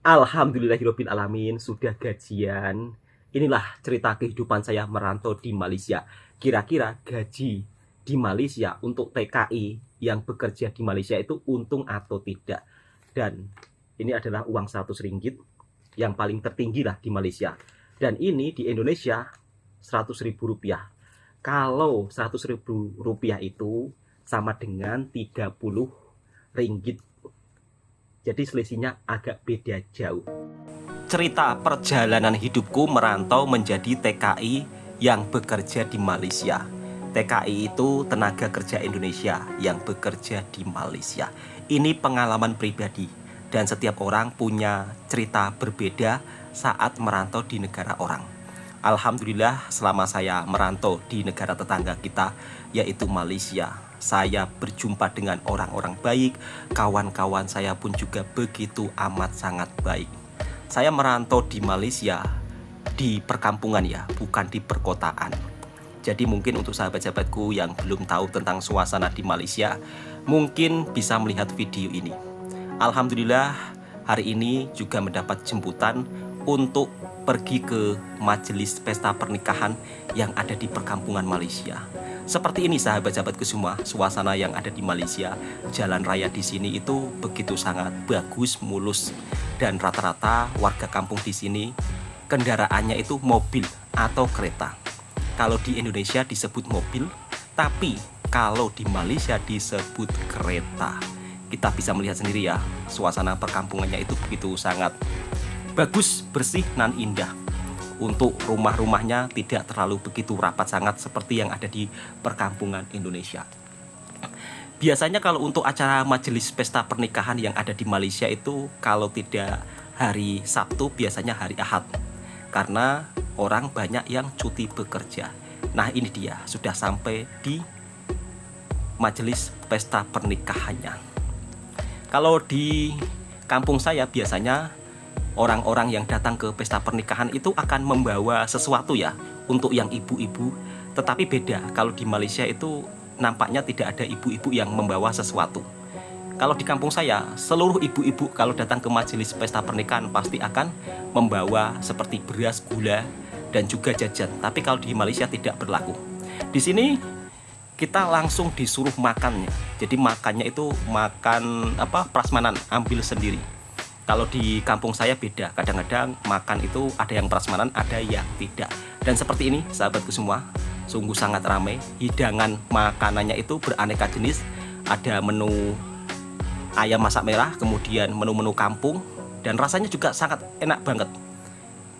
Alhamdulillahirobbil alamin, sudah gajian. Inilah cerita kehidupan saya merantau di Malaysia. Kira-kira gaji di Malaysia untuk TKI yang bekerja di Malaysia itu untung atau tidak? Dan ini adalah uang 100 ringgit yang paling tertinggi lah di Malaysia. Dan ini di Indonesia 100 ribu rupiah. Kalau 100 ribu rupiah itu sama dengan 30 ringgit. Jadi selisihnya agak beda jauh. Cerita perjalanan hidupku merantau menjadi TKI yang bekerja di Malaysia. TKI itu tenaga kerja Indonesia yang bekerja di Malaysia. Ini pengalaman pribadi dan setiap orang punya cerita berbeda saat merantau di negara orang. Alhamdulillah selama saya merantau di negara tetangga kita yaitu Malaysia, saya berjumpa dengan orang-orang baik, kawan-kawan saya pun juga begitu amat sangat baik. Saya merantau di Malaysia, di perkampungan ya, bukan di perkotaan. Jadi mungkin untuk sahabat-sahabatku yang belum tahu tentang suasana di Malaysia, mungkin bisa melihat video ini. Alhamdulillah hari ini juga mendapat jemputan untuk pergi ke majelis pesta pernikahan yang ada di perkampungan Malaysia. Seperti ini sahabat-sahabatku semua, suasana yang ada di Malaysia. Jalan raya di sini itu begitu sangat bagus, mulus. Dan rata-rata warga kampung di sini kendaraannya itu mobil atau kereta. Kalau di Indonesia disebut mobil, tapi kalau di Malaysia disebut kereta. Kita bisa melihat sendiri ya, suasana perkampungannya itu begitu sangat bagus, bersih, dan indah. Untuk rumah-rumahnya tidak terlalu begitu rapat sangat seperti yang ada di perkampungan Indonesia. Biasanya kalau untuk acara majelis pesta pernikahan yang ada di Malaysia itu kalau tidak hari Sabtu biasanya hari Ahad. Karena orang banyak yang cuti bekerja. Nah ini dia, sudah sampai di majelis pesta pernikahannya. Kalau di kampung saya biasanya orang-orang yang datang ke pesta pernikahan itu akan membawa sesuatu ya untuk yang ibu-ibu. Tetapi beda, kalau di Malaysia itu nampaknya tidak ada ibu-ibu yang membawa sesuatu. Kalau di kampung saya, seluruh ibu-ibu kalau datang ke majelis pesta pernikahan pasti akan membawa seperti beras, gula, dan juga jajan. Tapi kalau di Malaysia tidak berlaku. Di sini kita langsung disuruh makannya. Jadi makannya itu makan prasmanan, ambil sendiri. Kalau di kampung saya beda, kadang-kadang makan itu ada yang prasmanan, ada yang tidak. Dan seperti ini sahabatku semua, sungguh sangat ramai. Hidangan makanannya itu beraneka jenis. Ada menu ayam masak merah, kemudian menu-menu kampung. Dan rasanya juga sangat enak banget.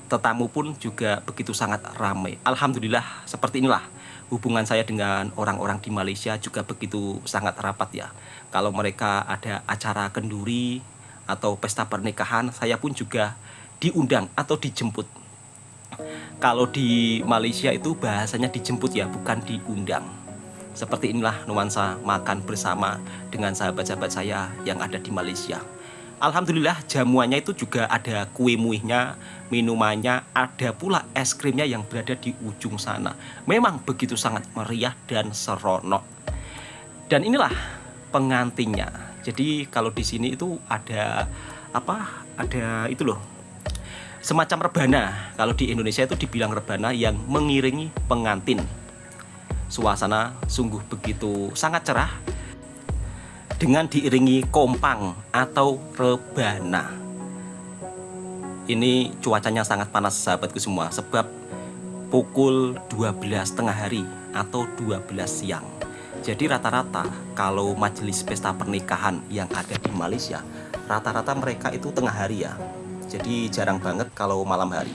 Tetamu pun juga begitu sangat ramai. Alhamdulillah seperti inilah hubungan saya dengan orang-orang di Malaysia juga begitu sangat rapat ya. Kalau mereka ada acara kenduri atau pesta pernikahan, saya pun juga diundang atau dijemput. Kalau di Malaysia itu bahasanya dijemput ya, bukan diundang. Seperti inilah nuansa makan bersama dengan sahabat-sahabat saya yang ada di Malaysia. Alhamdulillah jamuannya itu juga ada kue muihnya, minumannya, ada pula es krimnya yang berada di ujung sana. Memang begitu sangat meriah dan seronok. Dan inilah pengantinnya. Jadi kalau di sini itu ada Ada itu loh. Semacam rebana. Kalau di Indonesia itu dibilang rebana yang mengiringi pengantin. Suasana sungguh begitu sangat cerah dengan diiringi kompang atau rebana. Ini cuacanya sangat panas sahabatku semua sebab pukul 12 tengah hari atau 12 siang. Jadi rata-rata kalau majelis pesta pernikahan yang ada di Malaysia, rata-rata mereka itu tengah hari ya. Jadi jarang banget kalau malam hari.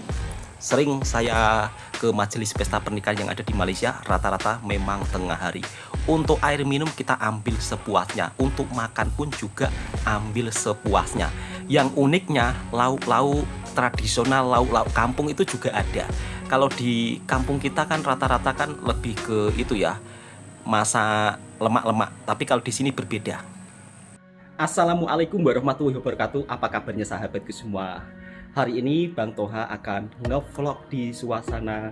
Sering saya ke majelis pesta pernikahan yang ada di Malaysia, rata-rata memang tengah hari. Untuk air minum kita ambil sepuasnya, untuk makan pun juga ambil sepuasnya. Yang uniknya lauk-lauk tradisional, lauk-lauk kampung itu juga ada. Kalau di kampung kita kan rata-rata kan lebih ke itu ya, masak lemak-lemak, tapi kalau di sini berbeda. Assalamualaikum warahmatullahi wabarakatuh. Apa kabarnya sahabatku semua? Hari ini Bang Toha akan nge-vlog di suasana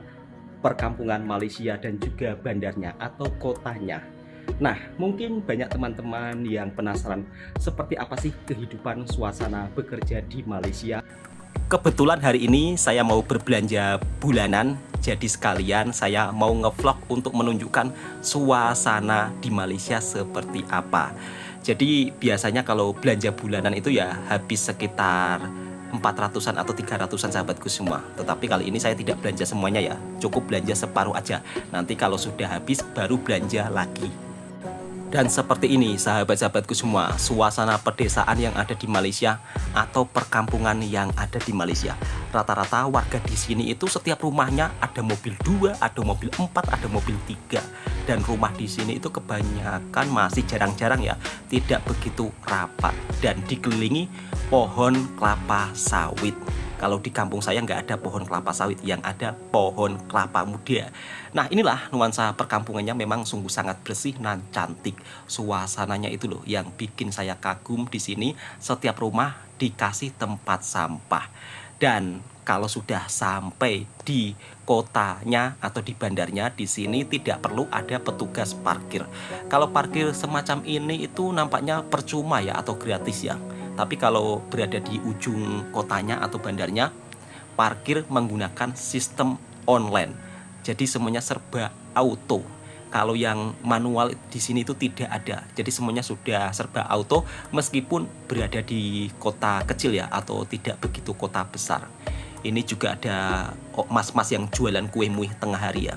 perkampungan Malaysia dan juga bandarnya atau kotanya. Nah, mungkin banyak teman-teman yang penasaran seperti apa sih kehidupan suasana bekerja di Malaysia. Kebetulan hari ini saya mau berbelanja bulanan, jadi sekalian saya mau ngevlog untuk menunjukkan suasana di Malaysia seperti apa. Jadi biasanya kalau belanja bulanan itu ya habis sekitar 400-an atau 300-an sahabatku semua. Tetapi kali ini saya tidak belanja semuanya ya, cukup belanja separuh aja. Nanti kalau sudah habis baru belanja lagi. Dan seperti ini sahabat-sahabatku semua, suasana pedesaan yang ada di Malaysia atau perkampungan yang ada di Malaysia. Rata-rata warga di sini itu setiap rumahnya ada mobil 2, ada mobil 4, ada mobil 3. Dan rumah di sini itu kebanyakan masih jarang-jarang ya, tidak begitu rapat dan dikelilingi pohon kelapa sawit. Kalau di kampung saya nggak ada pohon kelapa sawit, yang ada pohon kelapa muda. Nah, inilah nuansa perkampungannya, memang sungguh sangat bersih dan cantik. Suasananya itu loh yang bikin saya kagum di sini. Setiap rumah dikasih tempat sampah. Dan kalau sudah sampai di kotanya atau di bandarnya, di sini tidak perlu ada petugas parkir. Kalau parkir semacam ini itu nampaknya percuma ya atau gratis ya. Tapi kalau berada di ujung kotanya atau bandarnya, parkir menggunakan sistem online. Jadi semuanya serba auto. Kalau yang manual di sini itu tidak ada. Jadi semuanya sudah serba auto meskipun berada di kota kecil ya atau tidak begitu kota besar. Ini juga ada mas-mas yang jualan kue muih tengah hari ya.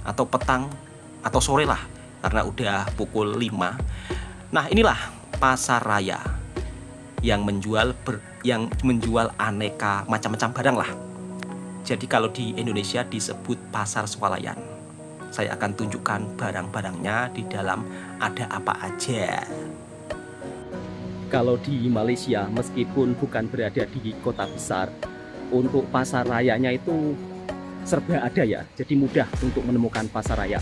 Atau petang atau sore lah karena udah pukul 5. Nah, inilah pasar raya yang menjual aneka macam-macam barang lah. Jadi kalau di Indonesia disebut pasar swalayan. Saya akan tunjukkan barang-barangnya di dalam ada apa aja. Kalau di Malaysia meskipun bukan berada di kota besar, untuk pasar rayanya itu serba ada ya. Jadi mudah untuk menemukan pasar raya.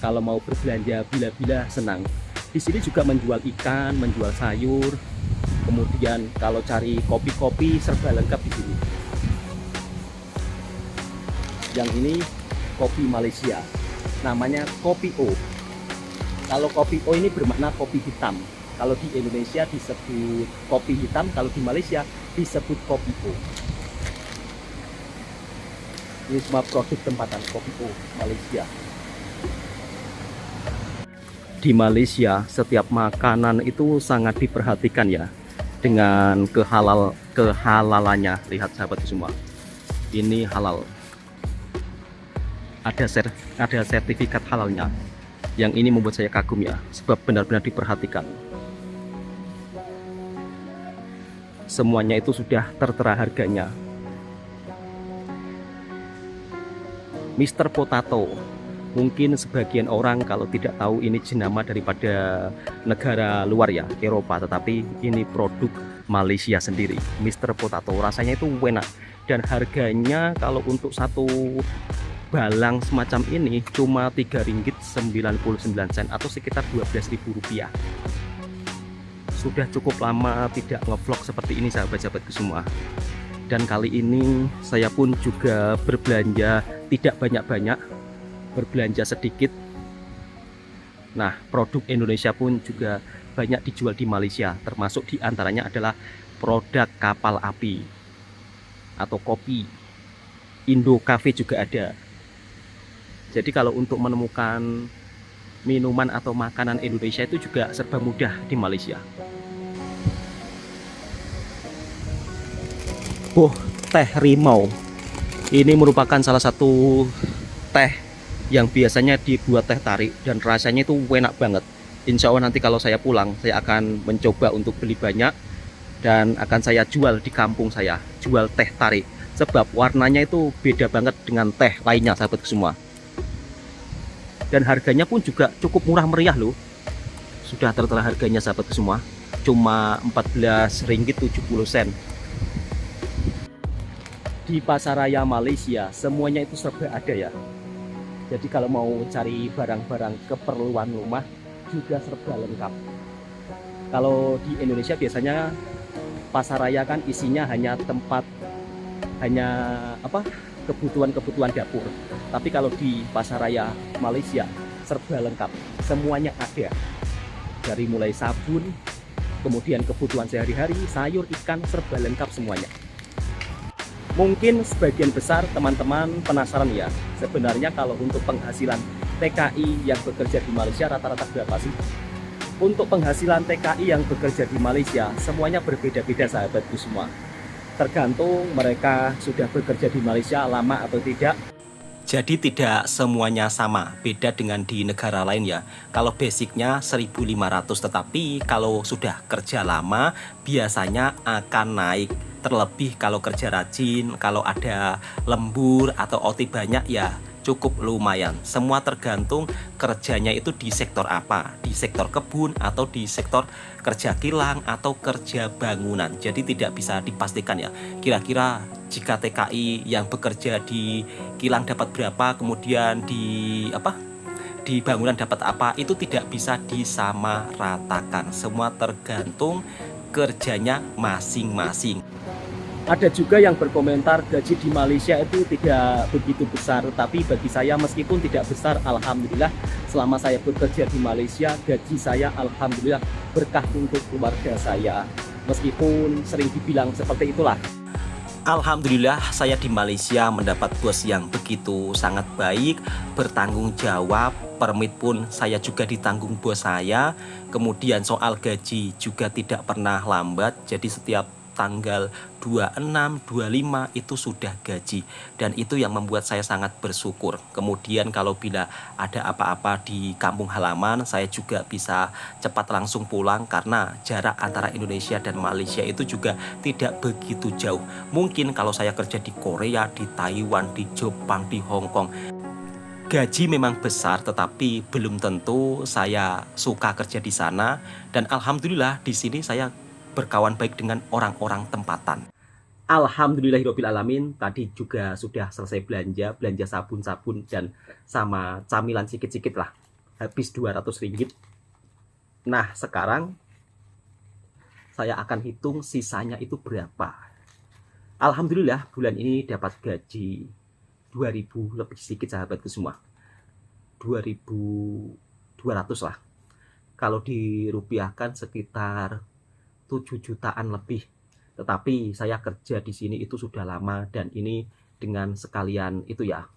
Kalau mau berbelanja bila-bila senang. Di sini juga menjual ikan, menjual sayur. Kemudian kalau cari kopi-kopi serba lengkap di sini. Yang ini kopi Malaysia, namanya kopi O. Kalau kopi O ini bermakna kopi hitam. Kalau di Indonesia disebut kopi hitam, kalau di Malaysia disebut kopi O. Ini semua produk tempatan kopi O Malaysia. Di Malaysia setiap makanan itu sangat diperhatikan ya, dengan kehalalannya. Lihat sahabat semua, ini halal, ada sertifikat halalnya. Yang ini membuat saya kagum ya, sebab benar-benar diperhatikan. Semuanya itu sudah tertera harganya. Mr. Potato, mungkin sebagian orang kalau tidak tahu ini jenama daripada negara luar ya, Eropa, tetapi ini produk Malaysia sendiri. Mr. Potato rasanya itu enak, dan harganya kalau untuk satu balang semacam ini cuma Rp3.99 atau sekitar Rp12.000. Sudah cukup lama tidak ngevlog seperti ini sahabat-sahabatku semua. Dan kali ini saya pun juga berbelanja tidak banyak-banyak, berbelanja sedikit. Nah, produk Indonesia pun juga banyak dijual di Malaysia, termasuk diantaranya adalah produk kapal api atau kopi. Indo Cafe juga ada. Jadi kalau untuk menemukan minuman atau makanan Indonesia itu juga serba mudah di Malaysia. Teh Rimau. Ini merupakan salah satu teh yang biasanya dibuat teh tarik dan rasanya itu enak banget. Insya Allah nanti kalau saya pulang, saya akan mencoba untuk beli banyak dan akan saya jual di kampung saya, jual teh tarik. Sebab warnanya itu beda banget dengan teh lainnya sahabat semua. Dan harganya pun juga cukup murah meriah loh. Sudah tertera harganya sahabat semua, cuma Rp14.70. Di pasar raya Malaysia semuanya itu serba ada ya. Jadi kalau mau cari barang-barang keperluan rumah juga serba lengkap. Kalau di Indonesia biasanya pasar raya kan isinya hanya kebutuhan-kebutuhan dapur. Tapi kalau di pasar raya Malaysia serba lengkap. semuanya ada. Dari mulai sabun, kemudian kebutuhan sehari-hari, sayur, ikan, serba lengkap semuanya. Mungkin sebagian besar teman-teman penasaran ya, sebenarnya kalau untuk penghasilan TKI yang bekerja di Malaysia rata-rata berapa sih? Untuk penghasilan TKI yang bekerja di Malaysia, semuanya berbeda-beda sahabatku semua. Tergantung mereka sudah bekerja di Malaysia lama atau tidak. Jadi tidak semuanya sama, beda dengan di negara lain ya. Kalau basicnya 1.500, tetapi kalau sudah kerja lama biasanya akan naik. Terlebih kalau kerja rajin, kalau ada lembur atau OT banyak ya cukup lumayan. Semua tergantung kerjanya itu di sektor apa, di sektor kebun atau di sektor kerja kilang atau kerja bangunan. Jadi tidak bisa dipastikan ya. Kira-kira jika TKI yang bekerja di kilang dapat berapa, kemudian di bangunan dapat apa, itu tidak bisa disamaratakan. Semua tergantung kerjanya masing-masing. Ada juga yang berkomentar gaji di Malaysia itu tidak begitu besar, tapi bagi saya meskipun tidak besar, alhamdulillah selama saya bekerja di Malaysia, gaji saya alhamdulillah berkah untuk keluarga saya. Meskipun sering dibilang seperti itulah. Alhamdulillah saya di Malaysia mendapat bos yang begitu sangat baik, bertanggung jawab, permit pun saya juga ditanggung bos saya. Kemudian soal gaji juga tidak pernah lambat, jadi setiap tanggal 26, 25 itu sudah gaji, dan itu yang membuat saya sangat bersyukur. Kemudian kalau bila ada apa-apa di kampung halaman, saya juga bisa cepat langsung pulang karena jarak antara Indonesia dan Malaysia itu juga tidak begitu jauh. Mungkin kalau saya kerja di Korea, di Taiwan, di Jepang, di Hong Kong, gaji memang besar, tetapi belum tentu saya suka kerja di sana. Dan alhamdulillah di sini saya berkawan baik dengan orang-orang tempatan. Alhamdulillahirabbil alamin. Tadi juga sudah selesai belanja sabun-sabun dan sama camilan sikit-sikit lah. Habis 200 ringgit. Nah, sekarang saya akan hitung sisanya itu berapa. Alhamdulillah bulan ini dapat gaji 2000 lebih sedikit sahabatku semua. 2200 lah. Kalau dirupiahkan sekitar 7 jutaan lebih. Tetapi saya kerja di sini itu sudah lama, dan ini dengan sekalian itu ya,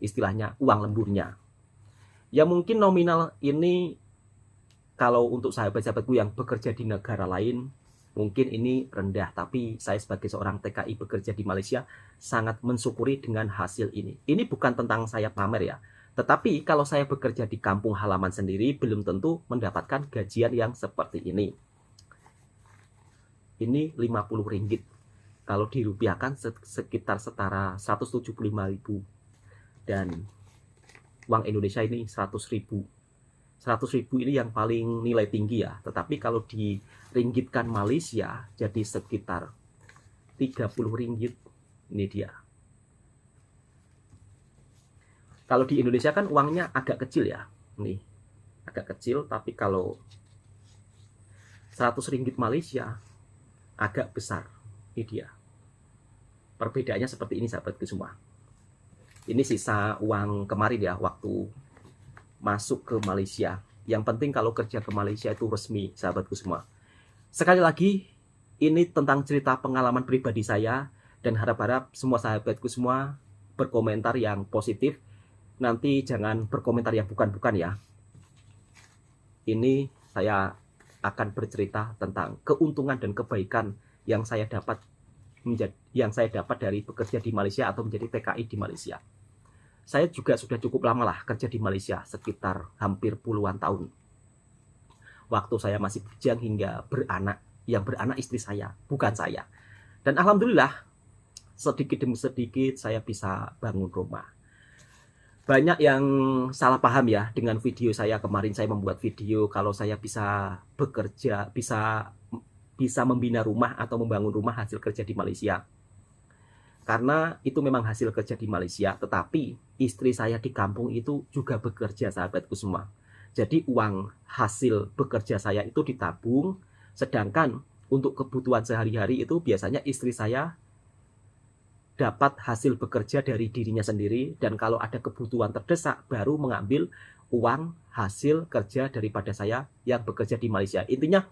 istilahnya uang lemburnya. Ya mungkin nominal ini kalau untuk sahabat-sahabatku yang bekerja di negara lain mungkin ini rendah, tapi saya sebagai seorang TKI bekerja di Malaysia sangat mensyukuri dengan hasil ini. Ini bukan tentang saya pamer ya, tetapi kalau saya bekerja di kampung halaman sendiri belum tentu mendapatkan gajian yang seperti ini. Ini 50 ringgit. Kalau dirupiahkan sekitar setara 175.000. Dan uang Indonesia ini 100.000. 100.000 ini yang paling nilai tinggi ya. Tetapi kalau diringgitkan Malaysia jadi sekitar 30 ringgit. Ini dia. Kalau di Indonesia kan uangnya agak kecil ya. Nih, agak kecil, tapi kalau 100 ringgit Malaysia agak besar. Ini dia. Perbedaannya seperti ini sahabatku semua. Ini sisa uang kemarin ya, waktu masuk ke Malaysia. Yang penting kalau kerja ke Malaysia itu resmi sahabatku semua. Sekali lagi, ini tentang cerita pengalaman pribadi saya, dan harap-harap semua sahabatku semua berkomentar yang positif. Nanti jangan berkomentar yang bukan-bukan ya. Ini saya akan bercerita tentang keuntungan dan kebaikan yang saya dapat dari bekerja di Malaysia atau menjadi TKI di Malaysia. Saya juga sudah cukup lama lah kerja di Malaysia, sekitar hampir puluhan tahun. Waktu saya masih bujang hingga beranak, yang beranak istri saya, bukan saya. Dan alhamdulillah sedikit demi sedikit saya bisa bangun rumah. Banyak yang salah paham ya dengan video saya kemarin. Saya membuat video kalau saya bisa bekerja, bisa membina rumah atau membangun rumah hasil kerja di Malaysia. Karena itu memang hasil kerja di Malaysia, tetapi istri saya di kampung itu juga bekerja sahabatku semua. Jadi uang hasil bekerja saya itu ditabung, sedangkan untuk kebutuhan sehari-hari itu biasanya istri saya dapat hasil bekerja dari dirinya sendiri, dan kalau ada kebutuhan terdesak baru mengambil uang hasil kerja daripada saya yang bekerja di Malaysia. Intinya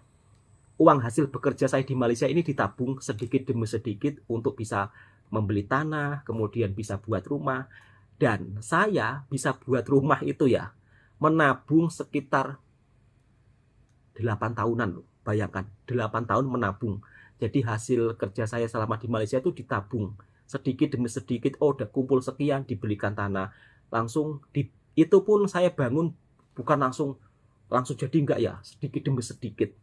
uang hasil bekerja saya di Malaysia ini ditabung sedikit demi sedikit untuk bisa membeli tanah, kemudian bisa buat rumah. Dan saya bisa buat rumah itu ya, menabung sekitar 8 tahunan loh. Bayangkan, 8 tahun menabung. Jadi hasil kerja saya selama di Malaysia itu ditabung. Sedikit demi sedikit, oh udah kumpul sekian, dibelikan tanah. Itu pun saya bangun bukan langsung jadi enggak ya, sedikit demi sedikit.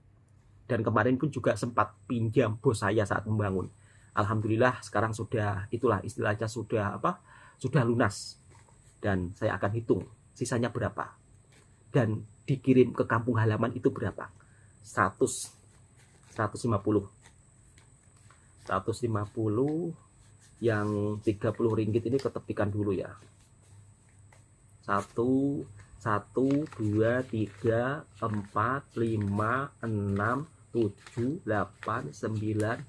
Dan kemarin pun juga sempat pinjam bos saya saat membangun. Alhamdulillah sekarang sudah, itulah istilahnya sudah lunas. Dan saya akan hitung sisanya berapa. Dan dikirim ke kampung halaman itu berapa? 150 yang 30 ringgit ini ketepikan dulu ya. 1 2 3 4 5 6 7 8 9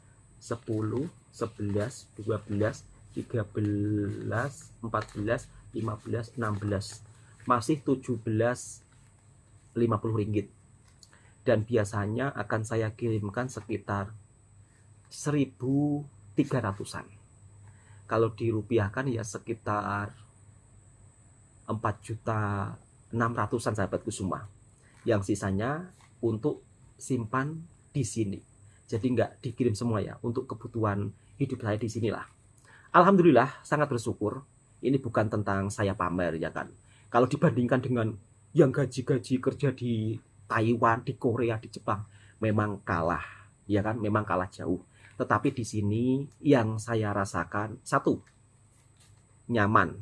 10 11 12 13 14 15 16, masih 17,50 ringgit. Dan biasanya akan saya kirimkan sekitar 1.300-an. Kalau dirupiahkan ya sekitar 4.600.000-an sahabatku semua. Yang sisanya untuk simpan di sini. Jadi nggak dikirim semua ya, untuk kebutuhan hidup saya di sinilah. Alhamdulillah sangat bersyukur. Ini bukan tentang saya pamer ya kan. Kalau dibandingkan dengan yang gaji-gaji kerja di Taiwan, di Korea, di Jepang, memang kalah, ya kan? Memang kalah jauh. Tetapi di sini yang saya rasakan, satu, nyaman.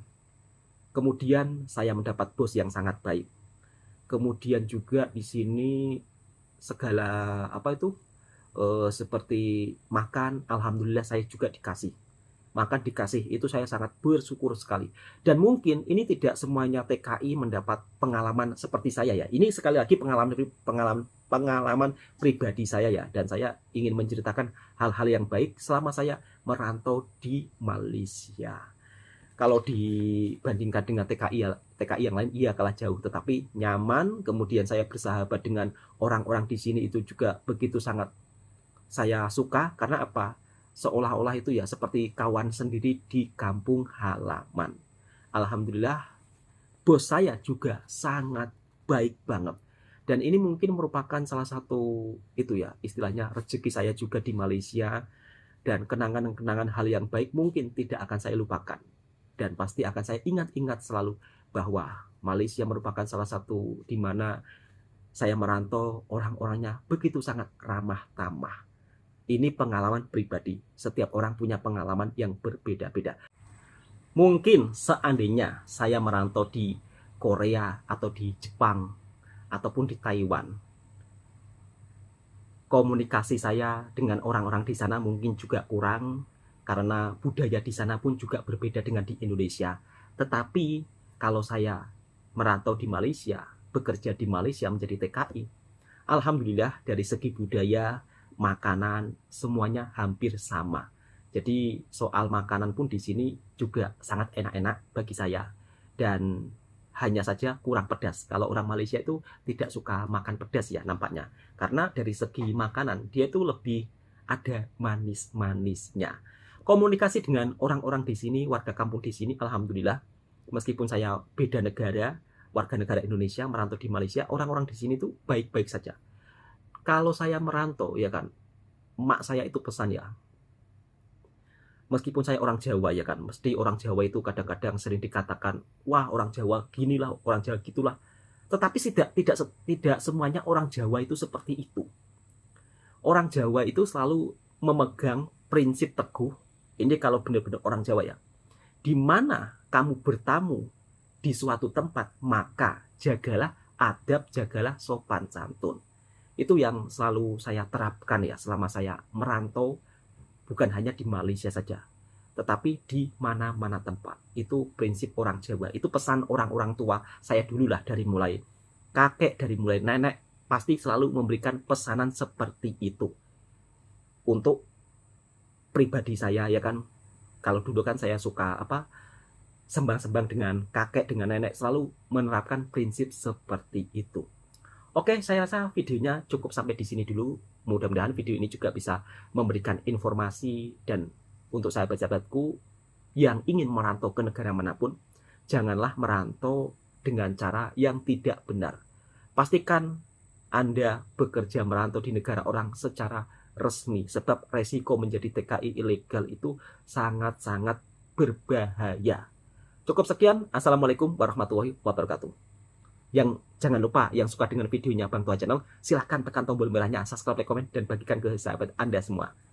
Kemudian saya mendapat bos yang sangat baik. Kemudian juga di sini segala seperti makan, alhamdulillah saya juga dikasih. Makan dikasih, itu saya sangat bersyukur sekali. Dan mungkin ini tidak semuanya TKI mendapat pengalaman seperti saya ya. Ini sekali lagi pengalaman pribadi saya ya. Dan saya ingin menceritakan hal-hal yang baik selama saya merantau di Malaysia. Kalau dibandingkan dengan TKI yang lain, iya kalah jauh. Tetapi nyaman, kemudian saya bersahabat dengan orang-orang di sini itu juga begitu sangat saya suka. Karena apa? Seolah-olah itu ya seperti kawan sendiri di kampung halaman. Alhamdulillah bos saya juga sangat baik banget. Dan ini mungkin merupakan salah satu itu ya, istilahnya rezeki saya juga di Malaysia. Dan kenangan-kenangan hal yang baik mungkin tidak akan saya lupakan. Dan pasti akan saya ingat-ingat selalu bahwa Malaysia merupakan salah satu di mana saya merantau, orang-orangnya begitu sangat ramah tamah. Ini pengalaman pribadi. Setiap orang punya pengalaman yang berbeda-beda. Mungkin seandainya saya merantau di Korea atau di Jepang ataupun di Taiwan, komunikasi saya dengan orang-orang di sana mungkin juga kurang karena budaya di sana pun juga berbeda dengan di Indonesia. Tetapi kalau saya merantau di Malaysia, bekerja di Malaysia menjadi TKI, alhamdulillah dari segi budaya, makanan, semuanya hampir sama. Jadi soal makanan pun di sini juga sangat enak-enak bagi saya. Dan hanya saja kurang pedas. Kalau orang Malaysia itu tidak suka makan pedas ya nampaknya. Karena dari segi makanan dia itu lebih ada manis-manisnya. Komunikasi dengan orang-orang di sini, warga kampung di sini, alhamdulillah. Meskipun saya beda negara, warga negara Indonesia merantau di Malaysia, orang-orang di sini tuh baik-baik saja. Kalau saya merantau ya kan, emak saya itu pesan ya, meskipun saya orang Jawa ya kan, mesti orang Jawa itu kadang-kadang sering dikatakan, wah orang Jawa ginilah, orang Jawa gitulah. Tetapi tidak semuanya orang Jawa itu seperti itu. Orang Jawa itu selalu memegang prinsip teguh. Ini kalau benar-benar orang Jawa ya, di mana kamu bertamu di suatu tempat, maka jagalah adab, jagalah sopan santun. Itu yang selalu saya terapkan ya selama saya merantau, bukan hanya di Malaysia saja, tetapi di mana-mana tempat. Itu prinsip orang Jawa, itu pesan orang-orang tua saya dululah, dari mulai kakek, dari mulai nenek, pasti selalu memberikan pesanan seperti itu. Untuk pribadi saya ya kan, kalau dulu kan saya suka sembang-sembang dengan kakek, dengan nenek, selalu menerapkan prinsip seperti itu. Oke, saya rasa videonya cukup sampai di sini dulu. Mudah-mudahan video ini juga bisa memberikan informasi, dan untuk sahabat-sahabatku yang ingin merantau ke negara manapun, janganlah merantau dengan cara yang tidak benar. Pastikan Anda bekerja merantau di negara orang secara resmi, sebab resiko menjadi TKI ilegal itu sangat-sangat berbahaya. Cukup sekian. Assalamualaikum warahmatullahi wabarakatuh. Yang jangan lupa, yang suka dengan videonya Bang Tua Channel, silahkan tekan tombol merahnya, subscribe, like, komen, dan bagikan ke sahabat Anda semua.